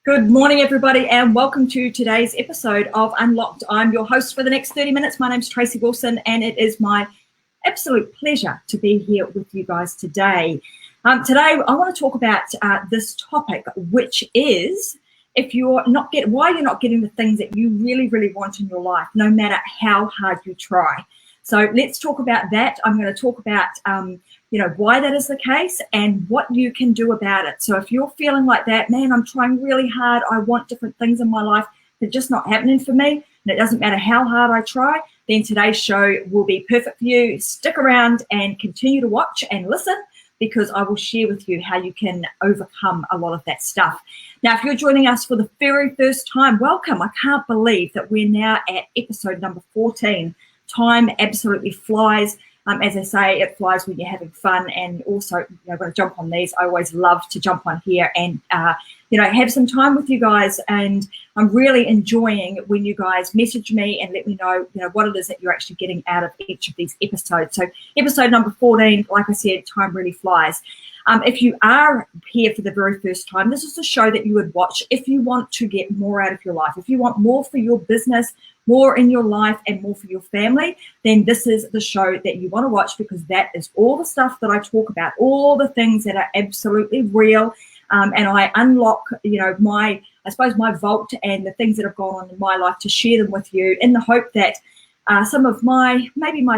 Good morning, everybody, and welcome to today's episode of Unlocked. I'm your host for the next 30 minutes. My name's Tracy Wilson, and it is my absolute pleasure to be here with you guys today. Today, I want to talk about this topic, which is why you're not getting the things that you really, really want in your life, no matter how hard you try. So let's talk about that. I'm going to talk about why that is the case and what you can do about it. So if you're feeling like that, man, I'm trying really hard, I want different things in my life, they're just not happening for me, and it doesn't matter how hard I try, then today's show will be perfect for you. Stick around and continue to watch and listen, because I will share with you how you can overcome a lot of that stuff. Now, if you're joining us for the very first time, welcome. I can't believe that we're now at episode number 14. Time absolutely flies. As I say, it flies when you're having fun, and also, when I jump on these, I always love to jump on here and, have some time with you guys. And I'm really enjoying when you guys message me and let me know, what it is that you're actually getting out of each of these episodes. So episode number 14, like I said, time really flies. If you are here for the very first time, this is a show that you would watch if you want to get more out of your life. If you want more for your business, more in your life, and more for your family, then this is the show that you want to watch, because that is all the stuff that I talk about, all the things that are absolutely real. And I unlock, my vault and the things that have gone on in my life to share them with you, in the hope that some of my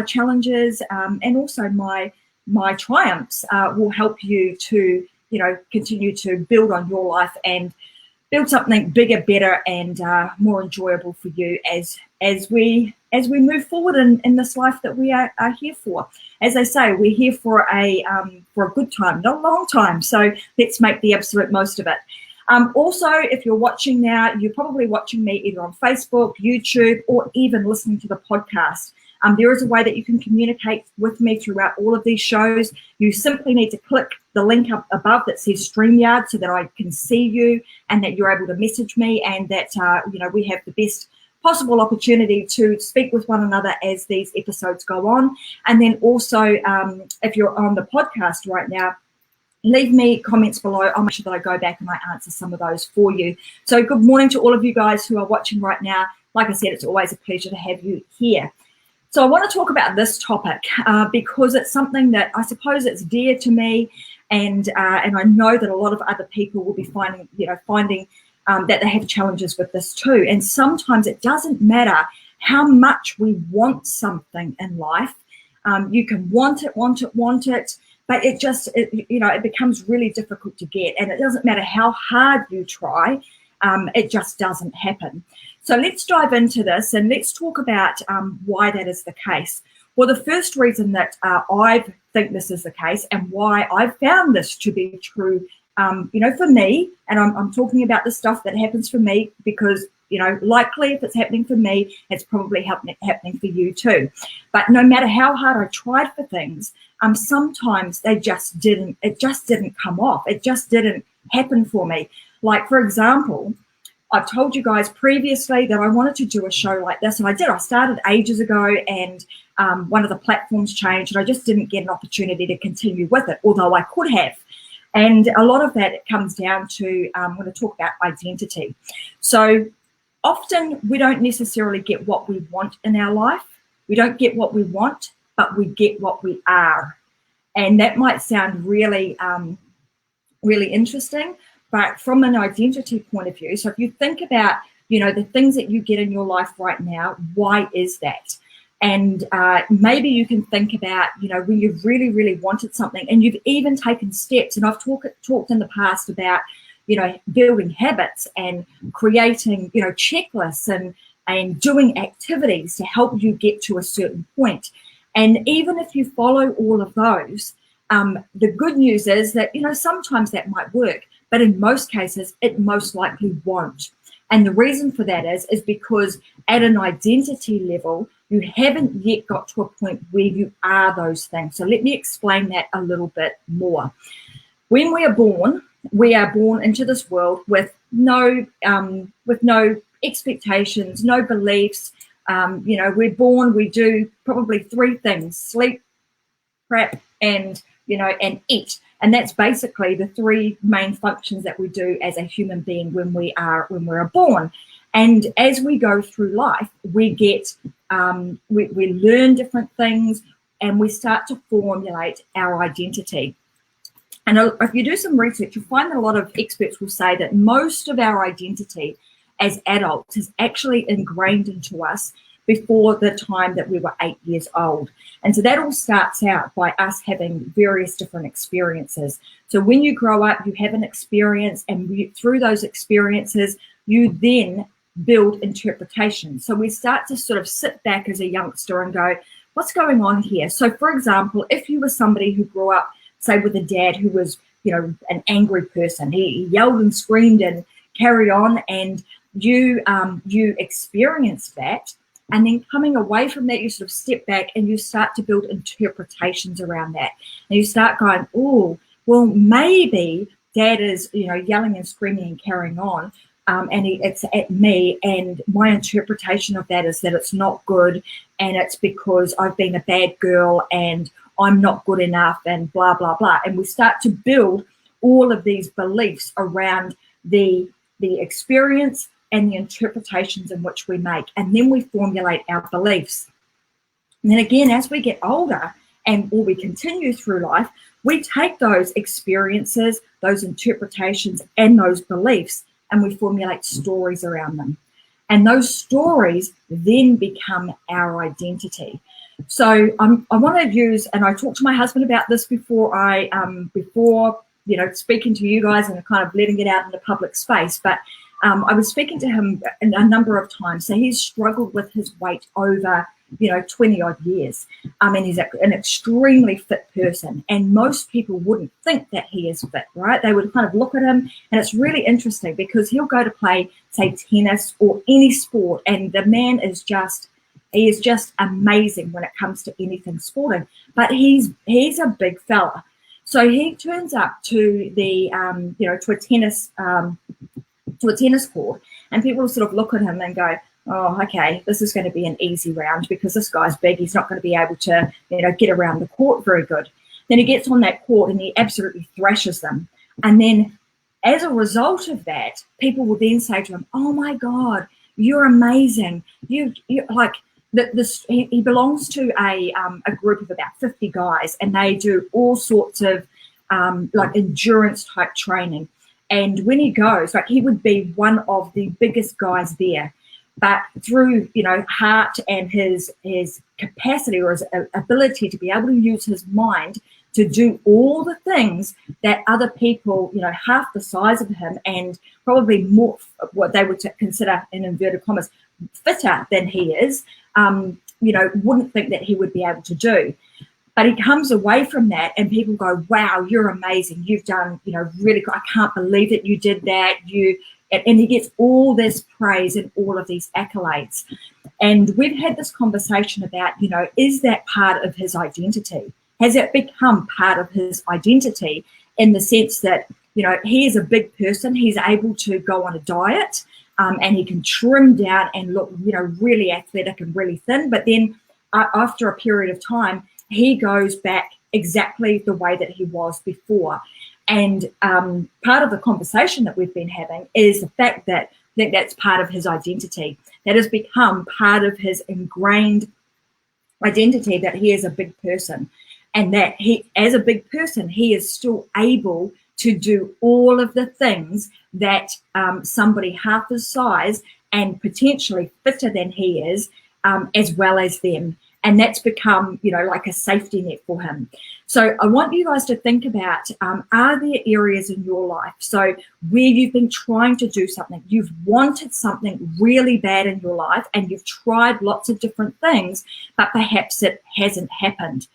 challenges and also my triumphs will help you to, continue to build on your life and build something bigger, better, and more enjoyable for you as we move forward in this life that we are here for. As I say, we're here for a good time, not a long time. So let's make the absolute most of it. Also, if you're watching now, you're probably watching me either on Facebook, YouTube, or even listening to the podcast. There is a way that you can communicate with me throughout all of these shows. You simply need to click the link up above that says StreamYard so that I can see you and that you're able to message me, and that, we have the best possible opportunity to speak with one another as these episodes go on. And then also, if you're on the podcast right now, leave me comments below. I'll make sure that I go back and I answer some of those for you. So good morning to all of you guys who are watching right now. Like I said, it's always a pleasure to have you here. So I want to talk about this topic because it's something that I suppose it's dear to me, and I know that a lot of other people will be finding that they have challenges with this too. And sometimes it doesn't matter how much we want something in life. You can want it, but it becomes really difficult to get. And it doesn't matter how hard you try, it just doesn't happen. So let's dive into this and let's talk about why that is the case. Well, the first reason that I think this is the case, and why I've found this to be true, for me, and I'm talking about the stuff that happens for me, because, likely if it's happening for me, it's probably happening for you too. But no matter how hard I tried for things, sometimes it just didn't come off. It just didn't happen for me. Like, for example, I've told you guys previously that I wanted to do a show like this, and I did. I started ages ago, and one of the platforms changed, and I just didn't get an opportunity to continue with it, although I could have. And a lot of that comes down to, I'm going to talk about identity. So often we don't necessarily get what we want in our life. We don't get what we want, but we get what we are. And that might sound really, really interesting. But from an identity point of view, so if you think about, the things that you get in your life right now, why is that? And maybe you can think about, when you've really, really wanted something, and you've even taken steps. And I've talked in the past about, building habits and creating, checklists and doing activities to help you get to a certain point. And even if you follow all of those, the good news is that, sometimes that might work. But in most cases, it most likely won't. And the reason for that is because at an identity level, you haven't yet got to a point where you are those things. So let me explain that a little bit more. When we are born into this world with no expectations, no beliefs. We're born, we do probably three things: sleep, crap, and eat. And that's basically the three main functions that we do as a human being when we're born. And as we go through life, we get we learn different things, and we start to formulate our identity. And if you do some research, you'll find that a lot of experts will say that most of our identity as adults is actually ingrained into us before the time that we were 8 years old. And so that all starts out by us having various different experiences. So when you grow up, you have an experience, and through those experiences, you then build interpretation. So we start to sort of sit back as a youngster and go, what's going on here? So for example, if you were somebody who grew up, say, with a dad who was, an angry person, he yelled and screamed and carried on, and you experienced that, and then coming away from that, you sort of step back and you start to build interpretations around that, and you start going, oh, well, maybe dad is, yelling and screaming and carrying on, and it's at me, and my interpretation of that is that it's not good, and it's because I've been a bad girl, and I'm not good enough, and blah, blah, blah. And we start to build all of these beliefs around the experience and the interpretations in which we make. And then we formulate our beliefs. And then again, as we get older or we continue through life, we take those experiences, those interpretations, and those beliefs, and we formulate stories around them. And those stories then become our identity. So I want to use, and I talked to my husband about this before speaking to you guys and kind of letting it out in the public space, but I was speaking to him a number of times. So he's struggled with his weight over 20 odd years. And he's an extremely fit person, and most people wouldn't think that he is fit, right? They would kind of look at him, and it's really interesting because he'll go to play, say, tennis or any sport, and the man is just amazing when it comes to anything sporting. But he's a big fella, so he turns up to the to a tennis court, and people sort of look at him and go, oh, okay, this is going to be an easy round because this guy's big. He's not going to be able to, get around the court very good. Then he gets on that court and he absolutely thrashes them. And then as a result of that, people will then say to him, oh my God, you're amazing. You like this. He belongs to a group of about 50 guys, and they do all sorts of like endurance type training. And when he goes, like, he would be one of the biggest guys there. But through, heart and his capacity or his ability to be able to use his mind to do all the things that other people, half the size of him and probably more what they would consider, in inverted commas, fitter than he is, wouldn't think that he would be able to do. But he comes away from that and people go, wow, you're amazing. You've done, really good. I can't believe that you did that. And he gets all this praise and all of these accolades. And we've had this conversation about, is that part of his identity? Has it become part of his identity in the sense that, he is a big person. He's able to go on a diet and he can trim down and look, really athletic and really thin. But then after a period of time, he goes back exactly the way that he was before. And part of the conversation that we've been having is the fact that I think that's part of his identity. That has become part of his ingrained identity, that he is a big person, and that he, as a big person, he is still able to do all of the things that somebody half his size and potentially fitter than he is, as well as them. And that's become, like a safety net for him. So I want you guys to think about, are there areas in your life, so where you've been trying to do something, you've wanted something really bad in your life, and you've tried lots of different things, but perhaps it hasn't happened.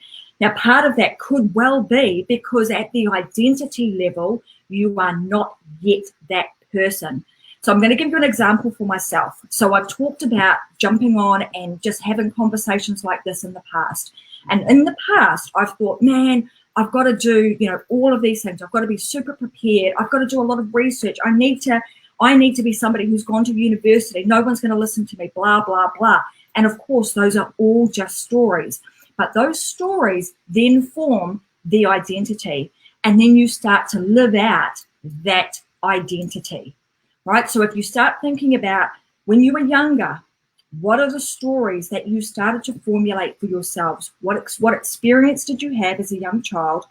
Now, part of that could well be because at the identity level, you are not yet that person. So I'm going to give you an example for myself. So I've talked about jumping on and just having conversations like this in the past. And in the past, I've thought, man, I've got to do, all of these things. I've got to be super prepared. I've got to do a lot of research. I need to be somebody who's gone to university. No one's going to listen to me, blah, blah, blah. And of course, those are all just stories. But those stories then form the identity. and then you start to live out that identity, right? So if you start thinking about when you were younger, what are the stories that you started to formulate for yourselves? What experience did you have as a young child?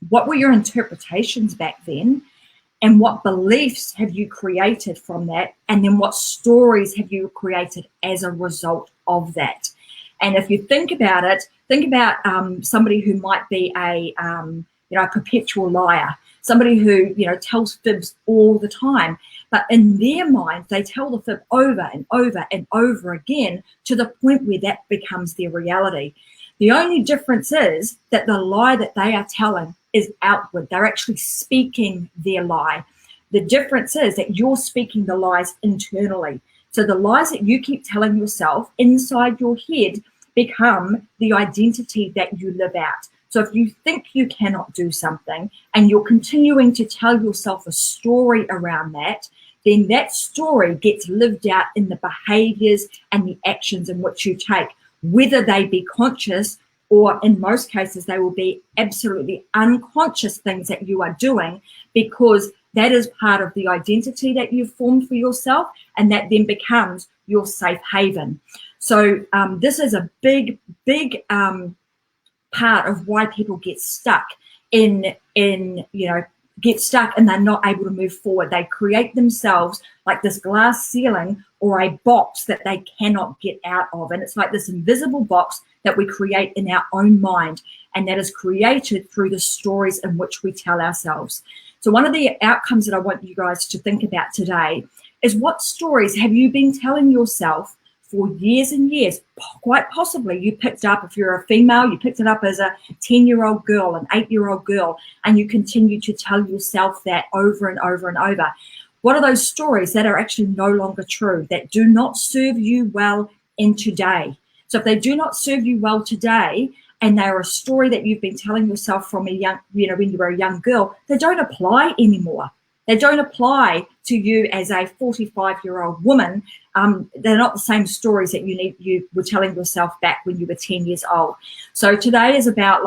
What were your interpretations back then? And what beliefs have you created from that? And then what stories have you created as a result of that? And if you think about it, think about somebody who might be a perpetual liar, somebody who, tells fibs all the time. But in their mind, they tell the fib over and over and over again to the point where that becomes their reality. The only difference is that the lie that they are telling is outward. They're actually speaking their lie. The difference is that you're speaking the lies internally. So the lies that you keep telling yourself inside your head become the identity that you live out. So if you think you cannot do something and you're continuing to tell yourself a story around that, then that story gets lived out in the behaviors and the actions in which you take, whether they be conscious or in most cases they will be absolutely unconscious things that you are doing, because that is part of the identity that you've formed for yourself, and that then becomes your safe haven. So this is a big part of why people get stuck get stuck and they're not able to move forward. They create themselves like this glass ceiling or a box that they cannot get out of. And it's like this invisible box that we create in our own mind, and that is created through the stories in which we tell ourselves. So one of the outcomes that I want you guys to think about today is, what stories have you been telling yourself for years and years? Quite possibly you picked up, if you're a female, you picked it up as a 10-year-old girl, an 8-year-old girl, and you continue to tell yourself that over and over and over. What are those stories that are actually no longer true, that do not serve you well in today? So if they do not serve you well today, and they're a story that you've been telling yourself from a young, when you were a young girl, they don't apply anymore. They don't apply to you as a 45-year-old woman. They're not the same stories that you were telling yourself back when you were 10 years old. So today is about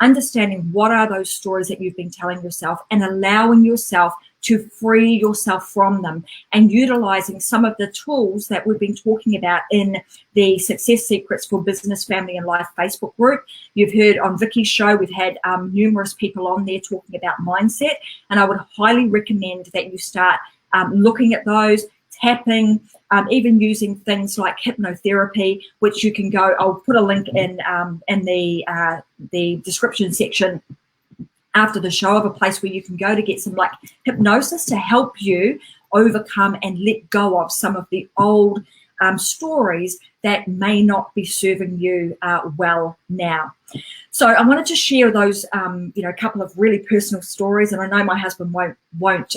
understanding what are those stories that you've been telling yourself, and allowing yourself to free yourself from them, and utilizing some of the tools that we've been talking about in the Success Secrets for Business, Family and Life Facebook group. You've heard on Vicky's show, we've had numerous people on there talking about mindset, and I would highly recommend that you start looking at those, tapping, even using things like hypnotherapy, which you can go, I'll put a link in the description section after the show, of a place where you can go to get some hypnosis to help you overcome and let go of some of the old stories that may not be serving you well now. So I wanted to share those, a couple of really personal stories, and I know my husband won't.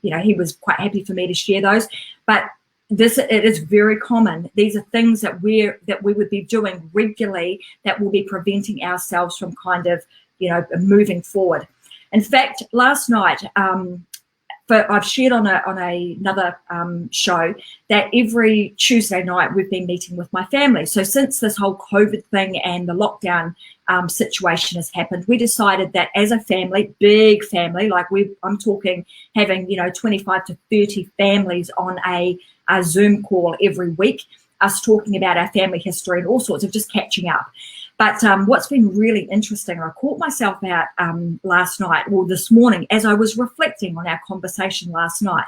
He was quite happy for me to share those, but it is very common. These are things that we would be doing regularly that will be preventing ourselves from kind of moving forward. In fact, last night, I've shared on another show that every Tuesday night we've been meeting with my family. So since this whole COVID thing and the lockdown situation has happened, we decided that as a family, big family, I'm talking having 25 to 30 families on a Zoom call every week, us talking about our family history and all sorts of just catching up. But what's been really interesting, I caught myself out this morning, as I was reflecting on our conversation last night.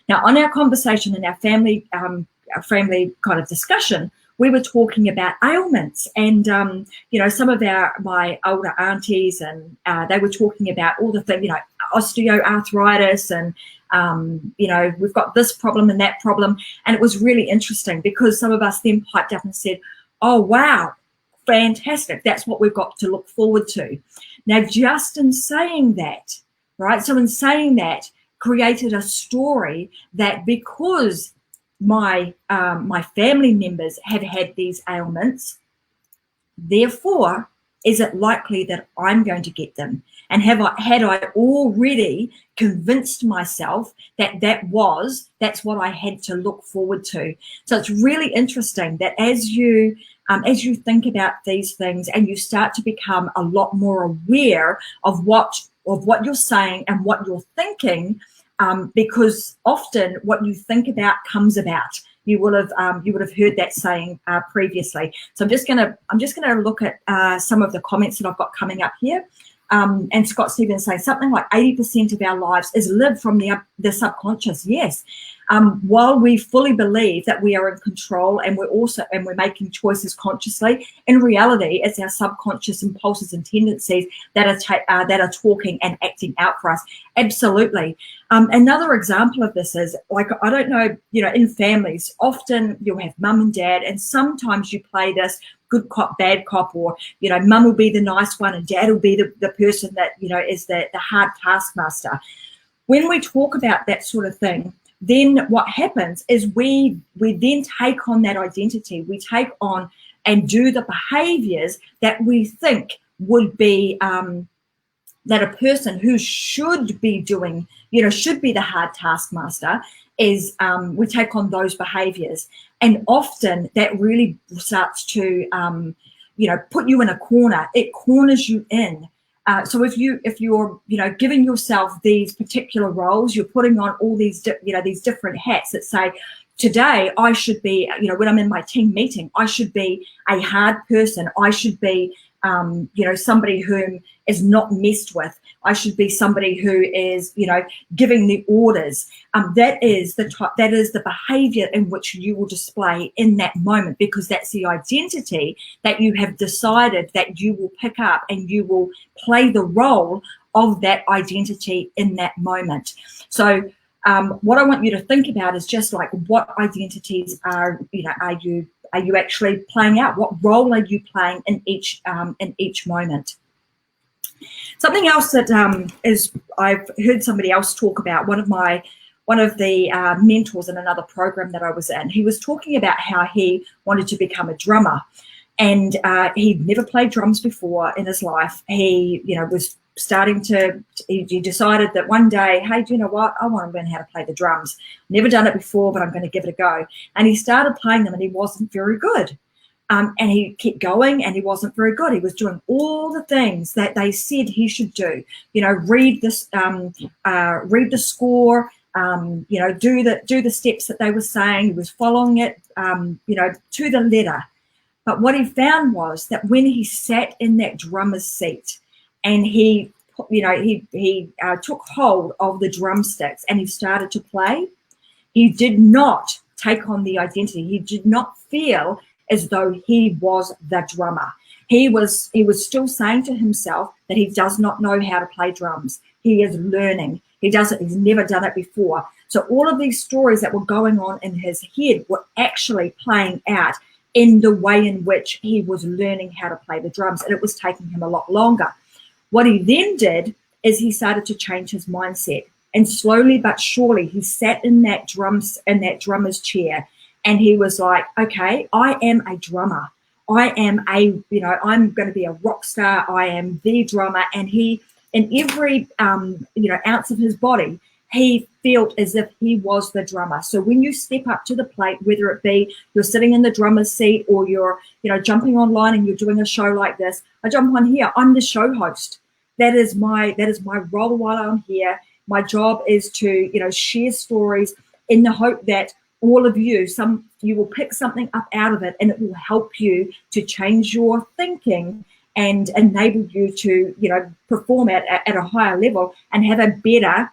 Now, on our conversation and our family kind of discussion, we were talking about ailments, and some of my older aunties, and they were talking about all the things, osteoarthritis, and we've got this problem and that problem. And it was really interesting because some of us then piped up and said, "Oh wow, fantastic, that's what we've got to look forward to." Now, just in saying that, right, so in saying that, created a story that because my family members have had these ailments, therefore, is it likely that I'm going to get them? And had I already convinced myself that that's what I had to look forward to? So it's really interesting that as you think about these things and you start to become a lot more aware of what of what you're saying and what you're thinking, because often what you think about comes about. You would have heard that saying previously. So I'm just gonna look at some of the comments that I've got coming up here. And Scott Stevens saying something like 80% of our lives is lived from the subconscious. Yes. While we fully believe that we are in control and we're making choices consciously, in reality, it's our subconscious impulses and tendencies that are talking and acting out for us. Absolutely. Another example of this is, like, I don't know, in families, often you'll have mum and dad, and sometimes you play this good cop, bad cop, or, mum will be the nice one and dad will be the person that, is the hard taskmaster. When we talk about that sort of thing, then what happens is we then take on that identity. We take on and do the behaviors that we think would be that a person who should be doing, should be the hard taskmaster, is we take on those behaviors. And often that really starts to, put you in a corner. It corners you in. So if you're giving yourself these particular roles, you're putting on all these these different hats that say, today I should be, when I'm in my team meeting, I should be a hard person. I should be somebody whom is not messed with. I should be somebody who is, giving the orders. That is the behavior in which you will display in that moment, because that's the identity that you have decided that you will pick up, and you will play the role of that identity in that moment. So what I want you to think about is just like, what identities are you actually playing out? What role are you playing in each moment? Something else that is, I've heard somebody else talk about, one of the mentors in another program that I was in, he was talking about how he wanted to become a drummer, and he'd never played drums before in his life. He, was starting to, he decided that one day, hey, do you know what? I want to learn how to play the drums. Never done it before, but I'm going to give it a go. And he started playing them, and he wasn't very good. And he kept going, and he wasn't very good. He was doing all the things that they said he should do. Read this, read the score. Do the steps that they were saying. He was following it, to the letter. But what he found was that when he sat in that drummer's seat, and he took hold of the drumsticks and he started to play, he did not take on the identity. He did not feel as though he was the drummer. He was still saying to himself that he does not know how to play drums. He is learning. He's never done it before. So all of these stories that were going on in his head were actually playing out in the way in which he was learning how to play the drums, and it was taking him a lot longer. What he then did is he started to change his mindset, and slowly but surely he sat in that drummer's chair, and he was like, okay, I am a drummer. I'm going to be a rock star. I am the drummer. And he, in every ounce of his body, he felt as if he was the drummer. So when you step up to the plate, whether it be you're sitting in the drummer's seat, or you're jumping online and you're doing a show like this, I jump on here, I'm the show host. That is my role while I'm here. My job is to share stories in the hope that all of you will pick something up out of it, and it will help you to change your thinking and enable you to perform at a higher level and have a better,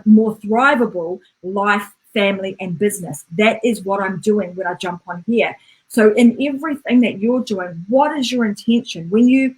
more thrivable life, family, and business. That is what I'm doing when I jump on here. So in everything that you're doing, what is your intention? When you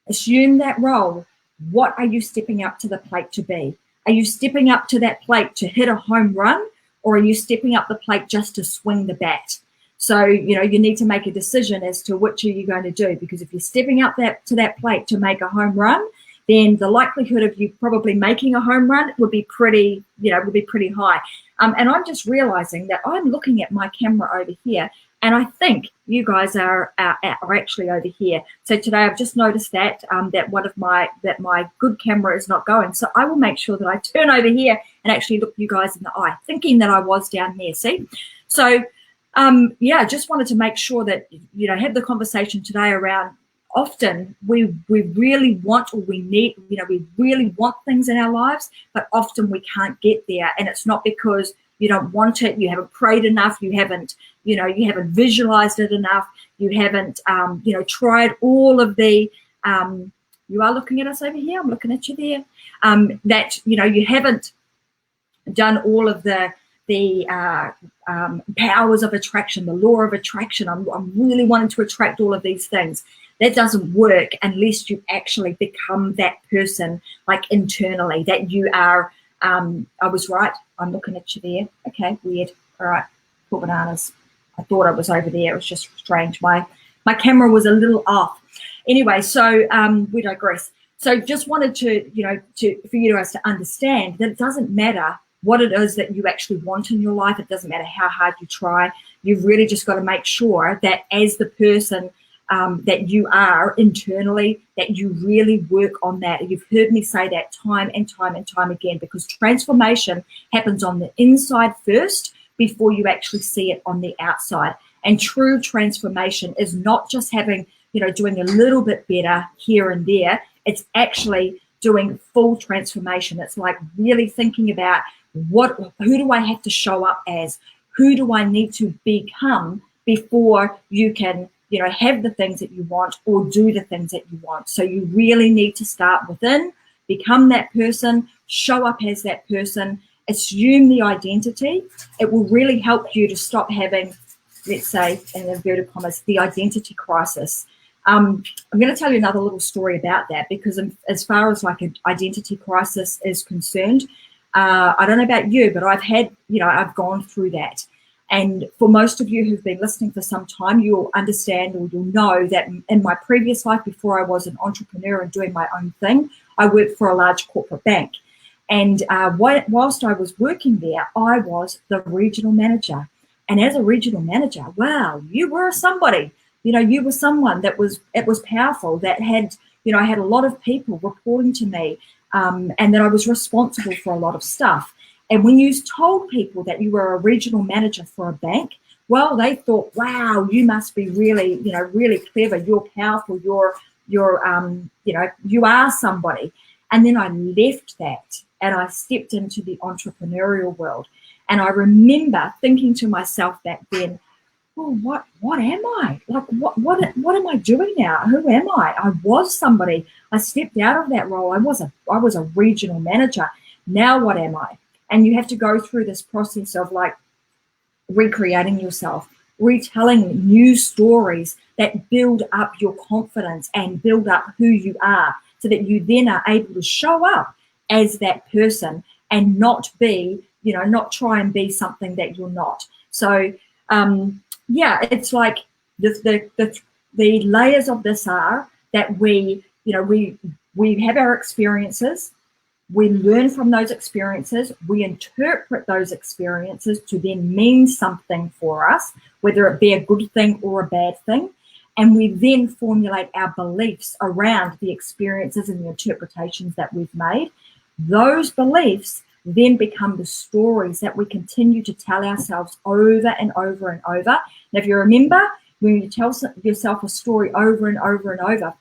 assume that role, what are you stepping up to the plate to be? Are you stepping up to that plate to hit a home run, or are you stepping up the plate just to swing the bat? So, you need to make a decision as to which are you going to do, because if you're stepping up to that plate to make a home run, then the likelihood of you probably making a home run would be pretty high. And I'm just realizing that I'm looking at my camera over here, and I think you guys are actually over here. So today I've just noticed that my good camera is not going. So I will make sure that I turn over here and actually look you guys in the eye, thinking that I was down there. See, so just wanted to make sure that have the conversation today around often we really want, or we need, we really want things in our lives, but often we can't get there. And it's not because you don't want it, you haven't prayed enough, you haven't visualized it enough, you haven't, tried all of the, you are looking at us over here, I'm looking at you there, that, you haven't done all of the powers of attraction, the law of attraction. I'm really wanting to attract all of these things. That doesn't work unless you actually become that person, like internally, that you are. I was right. I'm looking at you there. Okay, weird. All right, poor bananas. I thought I was over there. It was just strange. My camera was a little off. Anyway, so we digress. So just wanted to, for you guys to understand that it doesn't matter what it is that you actually want in your life. It doesn't matter how hard you try. You've really just got to make sure that as the person that you are internally, that you really work on that. You've heard me say that time and time and time again, because transformation happens on the inside first before you actually see it on the outside. And true transformation is not just having, doing a little bit better here and there. It's actually doing full transformation. It's like really thinking about who do I have to show up as? Who do I need to become before you can, have the things that you want or do the things that you want? So you really need to start within, become that person, show up as that person, assume the identity. It will really help you to stop having, let's say, in inverted commas, the identity crisis. I'm going to tell you another little story about that, because as far as like an identity crisis is concerned, I don't know about you, but I've gone through that. And for most of you who've been listening for some time, you'll understand, or you'll know that in my previous life, before I was an entrepreneur and doing my own thing, I worked for a large corporate bank. And whilst I was working there, I was the regional manager. And as a regional manager, wow, you were somebody. You were someone it was powerful, that had, I had a lot of people reporting to me, and that I was responsible for a lot of stuff. And when you told people that you were a regional manager for a bank, well, they thought, wow, you must be really, really clever. You're powerful. You're you are somebody. And then I left that and I stepped into the entrepreneurial world. And I remember thinking to myself back then, well, what am I? Like, what am I doing now? Who am I? I was somebody. I stepped out of that role. I was a regional manager. Now what am I? And you have to go through this process of like recreating yourself, retelling new stories that build up your confidence and build up who you are, so that you then are able to show up as that person and not be, not try and be something that you're not. So, it's like the layers of this are that we have our experiences, we learn from those experiences, we interpret those experiences to then mean something for us, whether it be a good thing or a bad thing, and we then formulate our beliefs around the experiences and the interpretations that we've made. Those beliefs then become the stories that we continue to tell ourselves over and over and over. And if you remember, when you tell yourself a story over and over and over,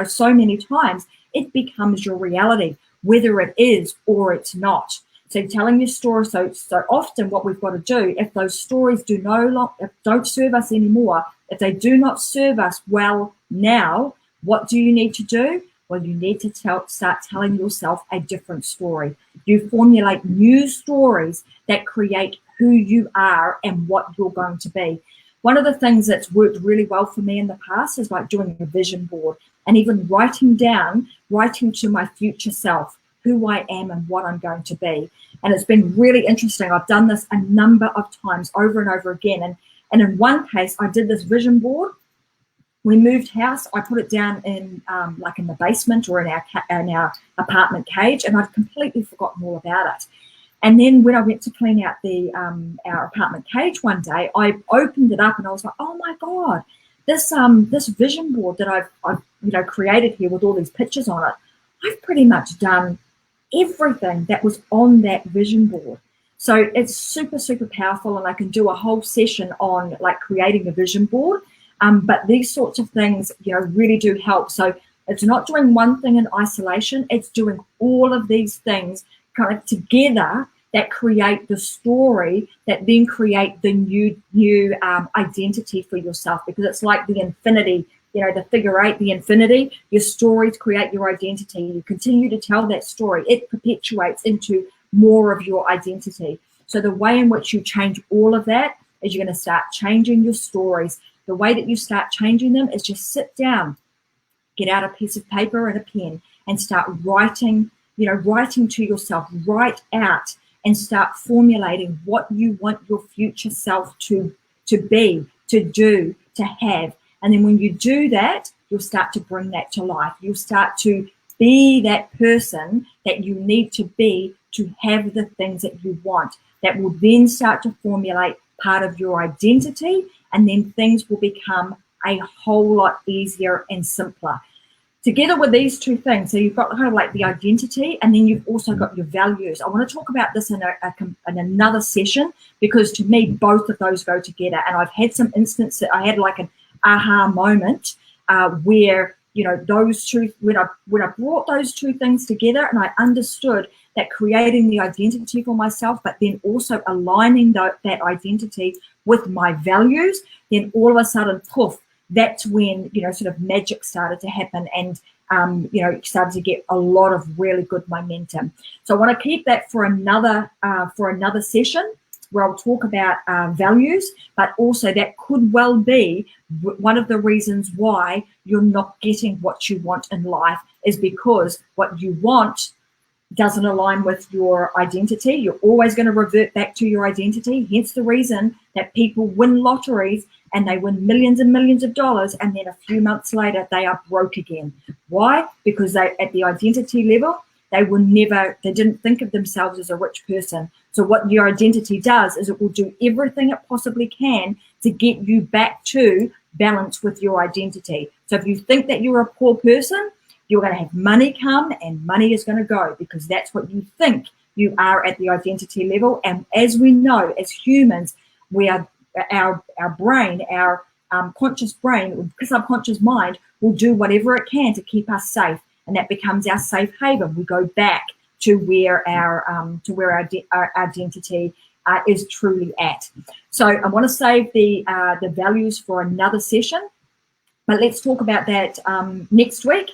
so many times, it becomes your reality, whether it is or it's not. So telling your story, so often what we've got to do, if those stories don't serve us anymore, if they do not serve us well now, what do you need to do? Well, you need to start telling yourself a different story. You formulate new stories that create who you are and what you're going to be. One of the things that's worked really well for me in the past is like doing a vision board and even writing to my future self who I am and what I'm going to be. And it's been really interesting. I've done this a number of times over and over again. And in one case, I did this vision board. We moved house. I put it down in in the basement or in our apartment cage, and I'd completely forgotten all about it. And then when I went to clean out our apartment cage one day, I opened it up and I was like, oh my God, this vision board that I've created here with all these pictures on it, I've pretty much done everything that was on that vision board. So it's super, super powerful, and I can do a whole session on like creating a vision board. But these sorts of things, really do help. So it's not doing one thing in isolation, it's doing all of these things kind of together that create the story that then create the new identity for yourself, because it's like the infinity, the figure 8, the infinity. Your stories create your identity. You continue to tell that story. It perpetuates into more of your identity. So the way in which you change all of that is you're going to start changing your stories. The way that you start changing them is just sit down, get out a piece of paper and a pen and start writing, writing to yourself, write out and start formulating what you want your future self to be, to do, to have. And then when you do that, you'll start to bring that to life. You'll start to be that person that you need to be to have the things that you want. That will then start to formulate part of your identity, and then things will become a whole lot easier and simpler. Together with these two things, so you've got kind of like the identity, and then you've also got your values. I want to talk about this in another session, because to me, both of those go together. And I've had some instances, I had like an aha moment where, those two, when I brought those two things together and I understood that creating the identity for myself, but then also aligning that identity with my values, then all of a sudden, poof, that's when, sort of magic started to happen, and, started to get a lot of really good momentum. So I want to keep that for another session where I'll talk about values, but also that could well be one of the reasons why you're not getting what you want in life, is because what you want doesn't align with your identity. You're always going to revert back to your identity. Hence the reason that people win lotteries and they win millions and millions of dollars, and then a few months later they are broke again. Why? Because they, at the identity level, they didn't think of themselves as a rich person. So what your identity does is it will do everything it possibly can to get you back to balance with your identity. So if you think that you're a poor person, you're going to have money come and money is going to go, because that's what you think you are at the identity level. And as we know, as humans, we are our brain, our conscious brain, subconscious mind will do whatever it can to keep us safe, and that becomes our safe haven. We go back to where our identity is truly at. So I want to save the values for another session, but let's talk about that next week.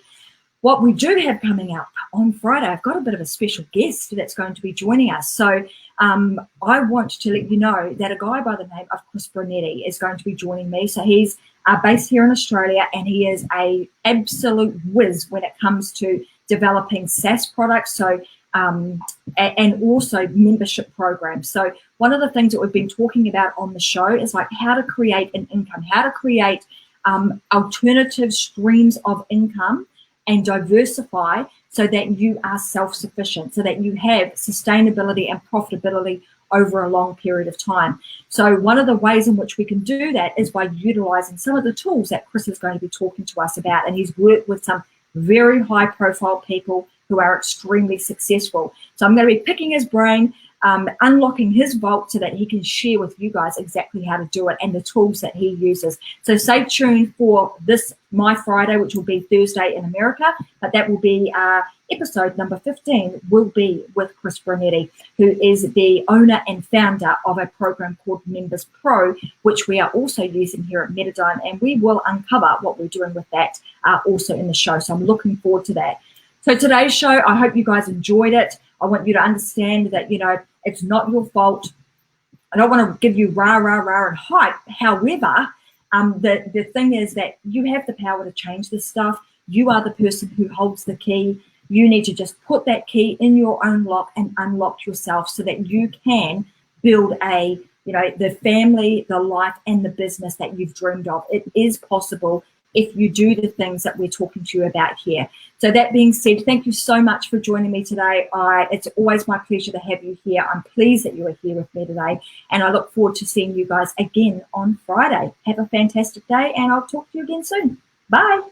What we do have coming up on Friday, I've got a bit of a special guest that's going to be joining us. So I want to let you know that a guy by the name of Chris Brunetti is going to be joining me. So he's based here in Australia, and he is a absolute whiz when it comes to developing SaaS products. So and also membership programs. So one of the things that we've been talking about on the show is like how to create an income, how to create alternative streams of income and diversify so that you are self-sufficient, so that you have sustainability and profitability over a long period of time. So one of the ways in which we can do that is by utilizing some of the tools that Chris is going to be talking to us about. And he's worked with some very high profile people who are extremely successful. So I'm going to be picking his brain, unlocking his vault so that he can share with you guys exactly how to do it and the tools that he uses. So stay tuned for this, My Friday, which will be Thursday in America, but that will be episode number 15 will be with Chris Brunetti, who is the owner and founder of a program called Members Pro, which we are also using here at Metadyne, and we will uncover what we're doing with that also in the show. So I'm looking forward to that. So today's show, I hope you guys enjoyed it. I want you to understand that, it's not your fault. I don't want to give you rah, rah, rah and hype. However, the thing is that you have the power to change this stuff. You are the person who holds the key. You need to just put that key in your own lock and unlock yourself so that you can build the family, the life, and the business that you've dreamed of. It is possible if you do the things that we're talking to you about here. So that being said, thank you so much for joining me today. It's always my pleasure to have you here. I'm pleased that you are here with me today, and I look forward to seeing you guys again on Friday. Have a fantastic day, and I'll talk to you again soon. Bye.